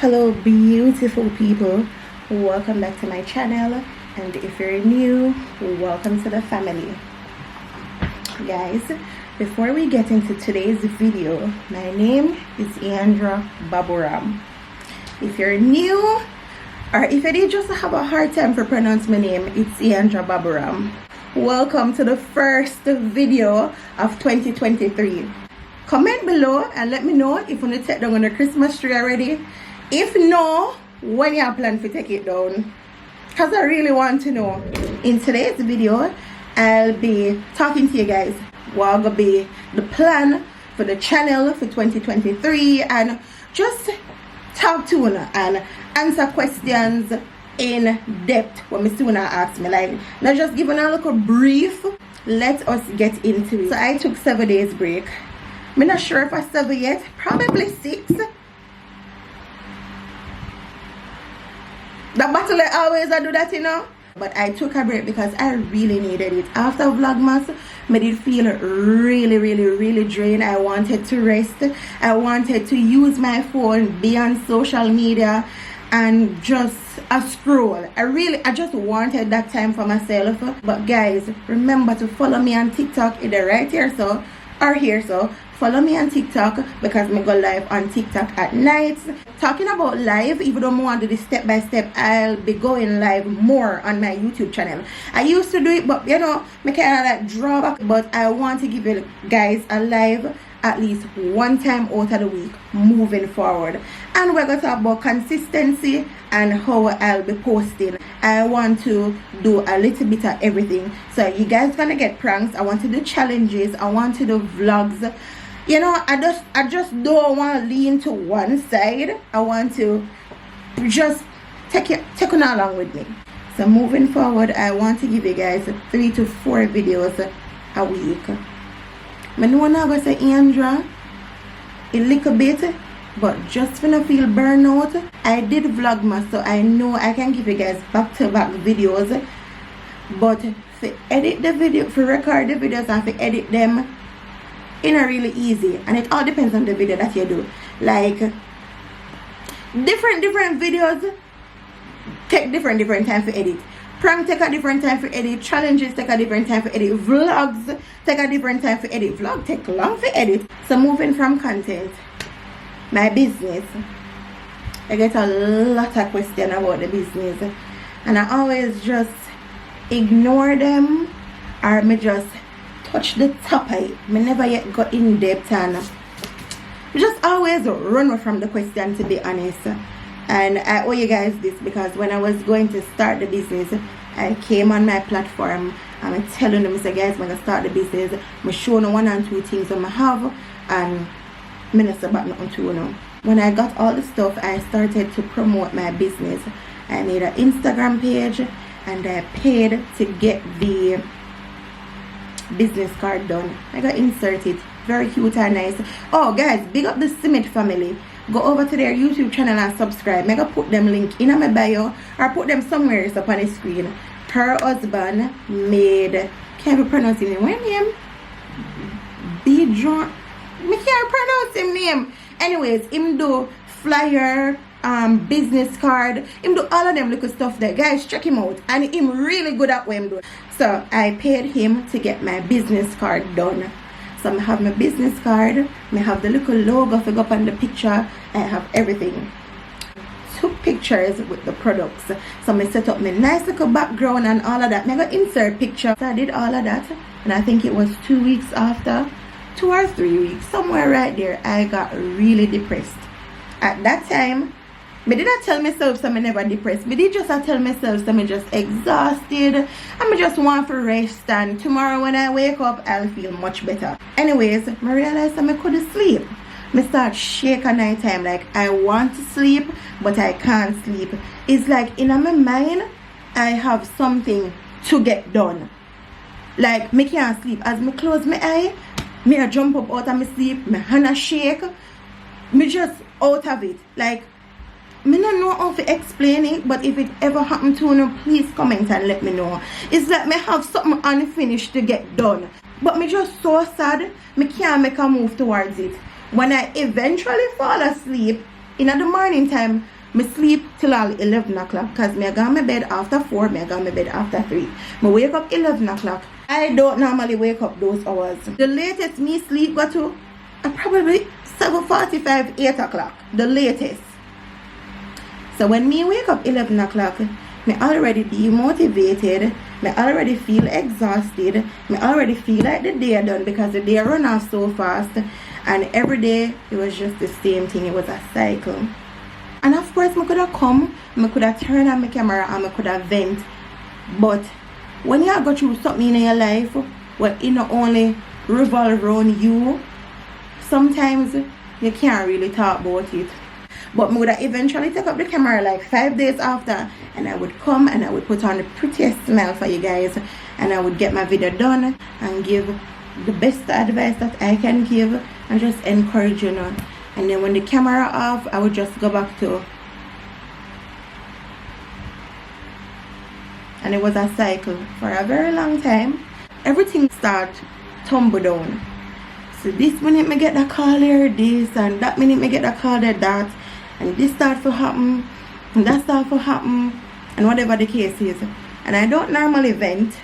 Hello beautiful people, welcome back to my channel, and if you're new, welcome to the family. Guys, before we get into today's video, my name is Iandra Baburam. If you're new, or if you did just have a hard time to pronounce my name, it's Iandra Baburam. Welcome to the first video of 2023. Comment below and let me know if you want to take down on the Christmas tree already. If no, when you plan to take it down, because I really want to know. In today's video, I'll be talking to you guys what will be the plan for the channel for 2023, and just talk to you and answer questions in depth when Miss Tuna asks me. Like, not just giving a little brief. Let us get into it. So I took 7 days break. I'm not sure if I 7 yet, probably 6. The battle I always do that, you know. But I took a break because I really needed it. After Vlogmas, I did feel really drained. I wanted to rest. I wanted to use my phone, be on social media, and just scroll. I just wanted that time for myself. But guys, remember to follow me on TikTok, either right here so or here so. Follow me on TikTok because I go live on TikTok at nights. Talking about live, even though I want to do this step by step, I'll be going live more on my YouTube channel. I used to do it, but you know, I kind of like draw back. But I want to give you guys a live at least one time out of the week moving forward. And we're going to talk about consistency and how I'll be posting. I want to do a little bit of everything. So you guys gonna get pranks. I want to do challenges. I want to do vlogs. You know, I just don't want to lean to one side. I want to just take on along with me. So moving forward, I want to give you guys 3 to 4 videos a week. I know I'm not going to say Iandra a little bit, but just when I feel burnout, I did Vlogmas, so I know I can give you guys back-to-back videos. But to edit the video, to record the videos and to edit them, it's not really easy, and it all depends on the video that you do. Like different videos take different time to edit. Prank take a different time for edit. Challenges take a different time for edit. Vlogs take a different time for edit. Vlog take long for edit. So moving from content, my business, I get a lot of questions about the business, and I always just ignore them, or me just touch the top of it. I never yet got in depth, and I just always run away from the question, to be honest. And I owe you guys this because when I was going to start the business, I came on my platform and I'm telling them, say guys, when I start the business, I'm showing 1 and 2 things that I have, and I'm not say about nothing to you know. When I got all the stuff, I started to promote my business. I made an Instagram page and I paid to get the business card done. I got inserted. Very cute and nice. Oh guys, big up the Simit family. Go over to their YouTube channel and subscribe. I'm gonna put them link in my bio or put them somewhere else up on the screen. Her husband made, can't be pronouncing his name. Bidron. I can't pronounce his name. Anyways, him do flyer, business card, him do all of them little stuff there. Guys, check him out, and him really good at what him do. So I paid him to get my business card done. So I have my business card, I have the little logo for up on the picture, I have everything. Took pictures with the products. So I set up my nice little background and all of that. I got insert picture. So I did all of that, and I think it was 2 weeks after, 2 or 3 weeks, somewhere right there, I got really depressed. At that time, I did not tell myself so I never depressed. I did just tell myself so I'm just exhausted and I just want to rest, and tomorrow when I wake up I'll feel much better. Anyways, I realized I couldn't sleep. I start shake at night time, like I want to sleep but I can't sleep. It's like in my mind I have something to get done. Like me can't sleep. As me close my eye, me I jump up out of my sleep, my hand a shake, me just out of it. Like I don't know how to explain it, but if it ever happened to you, please comment and let me know. It's like me have something unfinished to get done, but me just so sad, me can't make a move towards it. When I eventually fall asleep, in the morning time, me sleep till all 11 o'clock because me go on my bed after 4, me go on my bed after 3. Me wake up 11 o'clock. I don't normally wake up those hours. The latest me sleep go to probably 7:45, 8 o'clock. The latest. So when me wake up 11 o'clock, me already demotivated. Me already feel exhausted. Me already feel like the day done because the day run off so fast. And every day, it was just the same thing. It was a cycle. And of course, I could have come, I could have turned on my camera and I could have vent. But when you go through something in your life where it not only revolve around you, sometimes you can't really talk about it. But I would eventually take up the camera like 5 days after, and I would come and I would put on the prettiest smile for you guys, and I would get my video done and give the best advice that I can give and just encourage you know. And then when the camera off, I would just go back to, and it was a cycle for a very long time. Everything start tumble down. So this minute me get the call here, this, and that minute me get the call there, that, and this start to happen, and that start to happen, and whatever the case is. And I don't normally vent.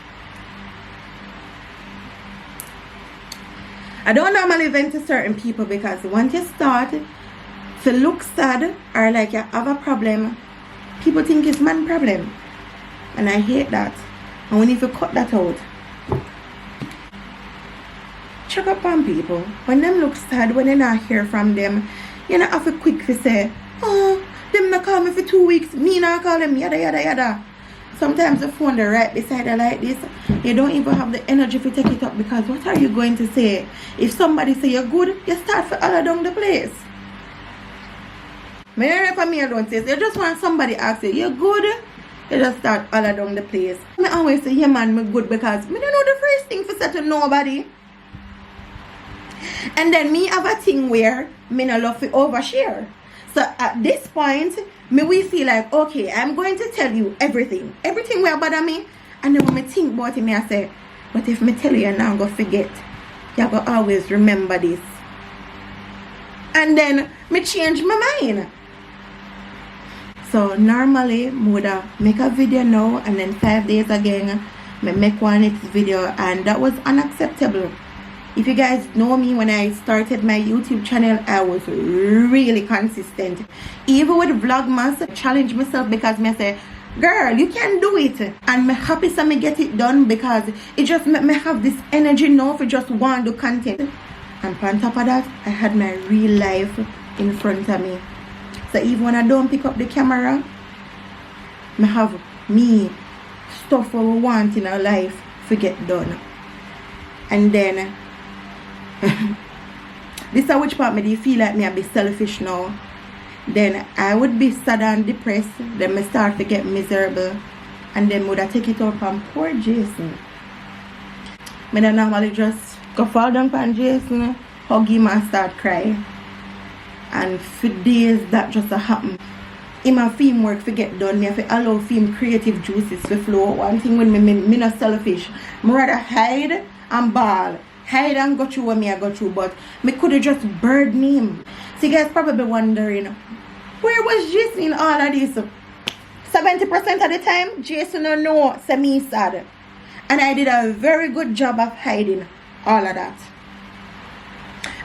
I don't normally vent to certain people because once you start to look sad or like you have a problem, people think it's man problem. And I hate that. And we need to cut that out. Check up on people. When them look sad, when they not hear from them, you know, have to quick to say, oh, them not call me for 2 weeks, me not call them, yada yada yada. Sometimes the phone they right beside her like this, you don't even have the energy to take it up because what are you going to say? If somebody say you're good, you start for all down the place. Me don't say, you just want somebody ask you, you're good? You just start all down the place. I always say, yeah man, me good because me don't know the first thing for say to nobody. And then me have a thing where me no love to overshare. So at this point, me we feel like, okay, I'm going to tell you everything. Everything will bother me. And then when me think about it, me I say, but if me tell you now, I'm going to forget. You're going to always remember this. And then me change my mind. So normally, I would make a video now and then 5 days again, me make one next video, and that was unacceptable. If you guys know me, when I started my YouTube channel, I was really consistent. Even with Vlogmas, I challenge myself because I say, girl, you can do it. And I'm happy so me get it done because it just make me have this energy now for just want to do content. And on top of that, I had my real life in front of me. So even when I don't pick up the camera, I have me stuff what we want in our life to get done. And then this is which part me do feel like me I be selfish now. Then I would be sad and depressed. Then I start to get miserable. And then would I take it up on poor Jason. I don't normally just go fall down on Jason, hug him and start crying. And for days that just happen. In my film work to get done, me have to allow film creative juices to flow. One thing when me not selfish. I rather hide and ball. Hide and go through what me I go through, but me could have just burden him. So you guys probably wondering, where was Jason in all of this? 70% of the time, Jason don't know, so me sad. And I did a very good job of hiding all of that.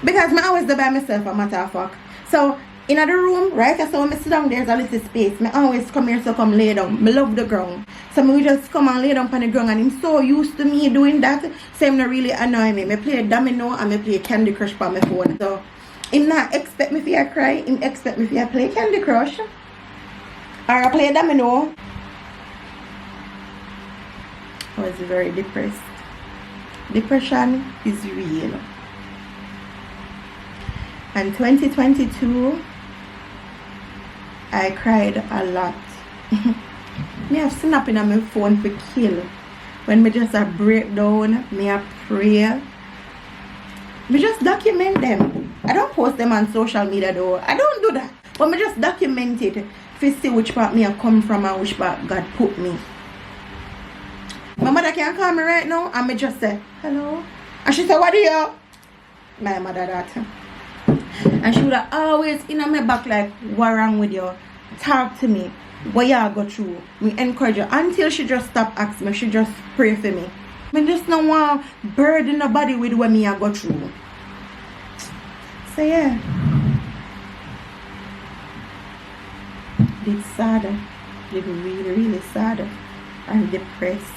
Because I always do by myself, a matter of fact. So, in the room, right, so when I sit down, there's a little space. I always come here, so come lay down. I love the ground. So I just come and lay down on the ground, and I'm so used to me doing that, so him not really annoy me. I play domino and I play Candy Crush on my phone. So, him not expect me to cry, him expect me to play Candy Crush. Or I play domino. I was very depressed. Depression is real. And 2022, I cried a lot. Me have snapping on my phone for kill. When me just a breakdown, me a pray. Me just document them. I don't post them on social media though. I don't do that. But me just document it to see which part me I come from and which part God put me. My mother can call me right now and me just say, hello. And she say, what do you? My mother that. And she would have always in my back like, what wrong with you? Talk to me. What you go through? Me encourage her until she just stop asking me. She just pray for me. I just don't want to burden nobody with what me I go through. So yeah. It's sad. It's really, really sad. And depressed.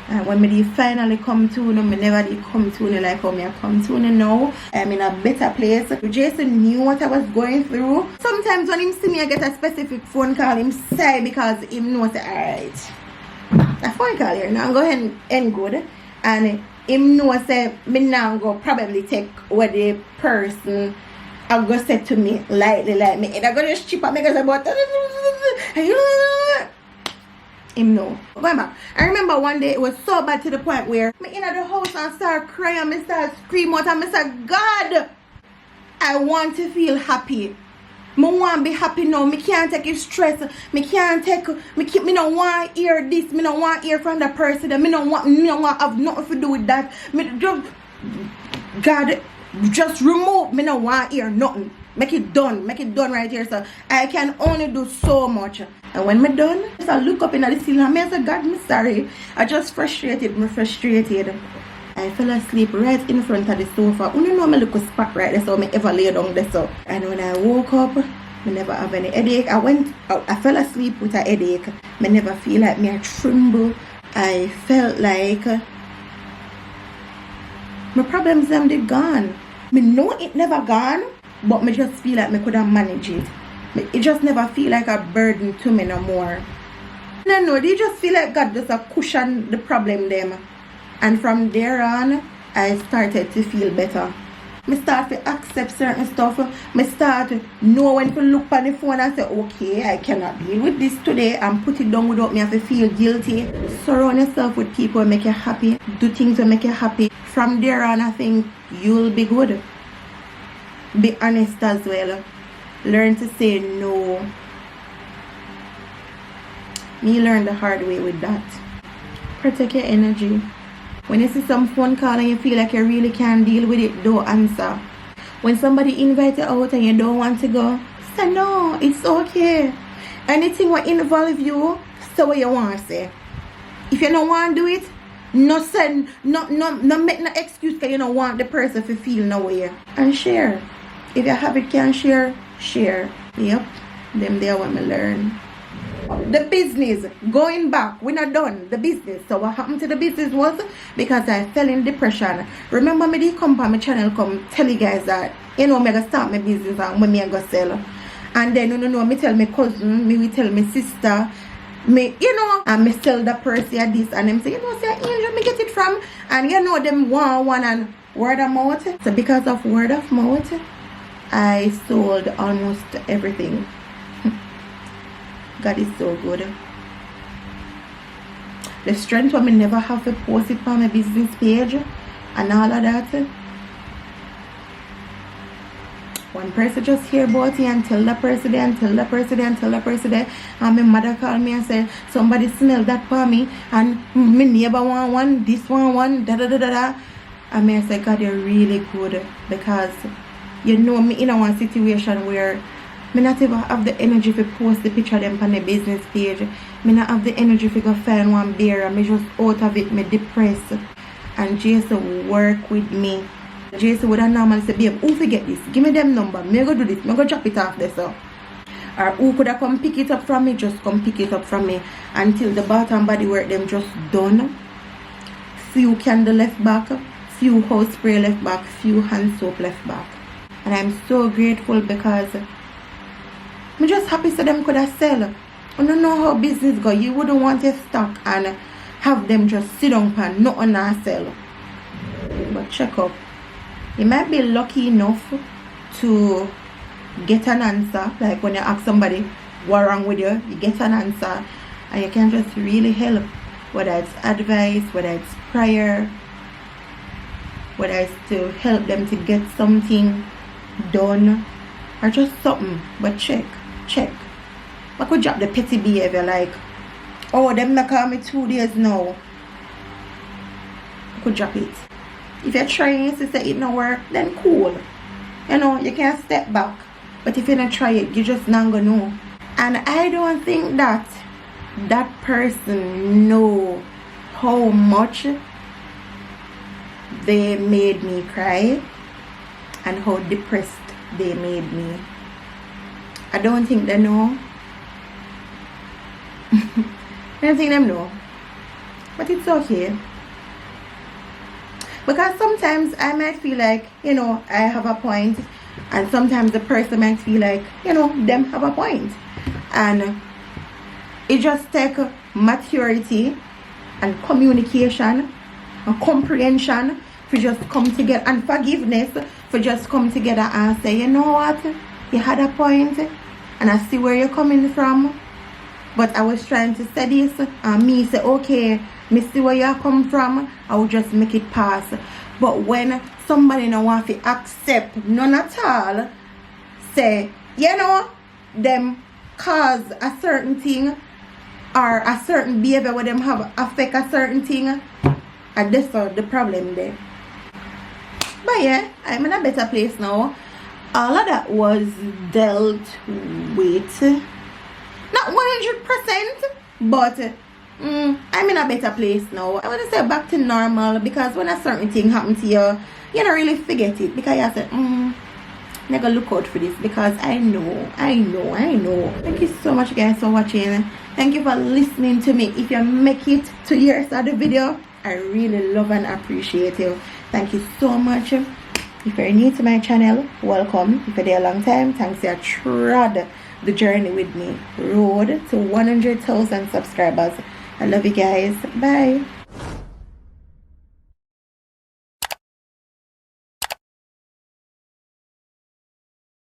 And when I finally come to you, I never did come to you like how I come to you now. I'm in a better place. Jason knew what I was going through. Sometimes when him see me, I get a specific phone call, him say because him knows, alright, a phone call here now go ahead and end good. And him knows say me now go probably take what the person I go say to me lightly like me. And I go just chip and make us about him know. Going back. I remember one day it was so bad to the point where me in the house and start crying and start screaming out and I said, God, I want to feel happy. Me want to be happy now. Me can't take it stress. Me can't take me don't want to hear this. Me don't want to hear from the person. Me don't want have nothing to do with that. Me just God just remove. Me don't want to hear nothing. Make it done right here. So I can only do so much. And when me done, I look up in the ceiling and I say, God, me sorry. I just frustrated. I fell asleep right in front of the sofa. You know my little spot right there, so I ever lay down there. So. And when I woke up, I never have any headache. I fell asleep with a headache. I never feel like me I tremble. I felt like my problems them they gone. Me know it never gone. But me just feel like me could have managed it. It just never feel like a burden to me no more. No, they just feel like God just a cushion the problem them. And from there on, I started to feel better. Me start to accept certain stuff. Me start to know when to look on the phone and say, okay, I cannot deal with this today and put it down without me have to feel guilty. Surround yourself with people who make you happy. Do things that make you happy. From there on, I think you'll be good. Be honest as well. Learn to say no. Me learn the hard way with that. Protect your energy. When you see some phone call and you feel like you really can't deal with it, don't answer. When somebody invites you out and you don't want to go, say no, it's okay. Anything will involve you, say what you want to say. If you don't want to do it, no make no excuse because you don't want the person to feel no way. And share. If you have it can share. Yep. Them there when me learn. The business, going back, we're not done. The business. So what happened to the business was because I fell in depression. Remember me did come on my channel come tell you guys that me gonna start my business and when me I go sell. And then me tell my cousin, me tell my sister, and me sell the purse at this and them say, say Angel, me get it from, and them one and word of mouth. So because of word of mouth, I sold almost everything. God is so good. The strength when me never have to post it on my business page and all of that. One person just hear about it and tell the person and and my mother called me and said somebody smell that for me and my neighbor want one, this one, da. And I said, God, you're really good because me in a one situation where me not even have the energy to post the picture of them on the business page. Me not have the energy to go find one beer. Me just out of it, me depressed. And Jason work with me. Jason would have normally say, babe, who forget this? Give me them number. Me go do this. Me go drop it off there so. Or who could have come pick it up from me? Just come pick it up from me. Until the bath and body work them just done. Few candle left back. Few house spray left back. Few hand soap left back. And I'm so grateful because I'm just happy so them could have sell. I don't know how business go. You wouldn't want to stock and have them just sit down and nothing and sell. But check up. You might be lucky enough to get an answer. Like when you ask somebody what's wrong with you, you get an answer and you can just really help. Whether it's advice, whether it's prayer, whether it's to help them to get something done or just something. But check. I could drop the petty behavior like, oh, them not call me 2 days now. I could drop it. If you're trying to say it not work, then cool. You know, you can step back. But if you don't try it, you just not gonna know. And I don't think that that person know how much they made me cry and how depressed they made me. I don't think they know. I don't think them know. But it's okay. Because sometimes I might feel like, you know, I have a point. And sometimes the person might feel like, you know, them have a point. And it just takes maturity and communication and comprehension for just come together, and forgiveness for just come together and say, you know what, you had a point and I see where you're coming from, but I was trying to say this, and me say, okay, me see where you come from, I will just make it pass. But when somebody don't want to accept none at all, say, you know, them cause a certain thing or a certain behavior where them have affect a certain thing, and that's the problem there. But yeah, I'm in a better place now. All of that was dealt with. Not 100%, but I'm in a better place now. I want to say back to normal, because when a certain thing happens to you, you don't really forget it, because you say, never look out for this, because I know. Thank you so much guys for watching. Thank you for listening to me. If you make it to your side of the video, I really love and appreciate you. Thank you so much. If you're new to my channel, welcome. If you're there a long time, thanks for trod the journey with me. Road to 100,000 subscribers. I love you guys. Bye.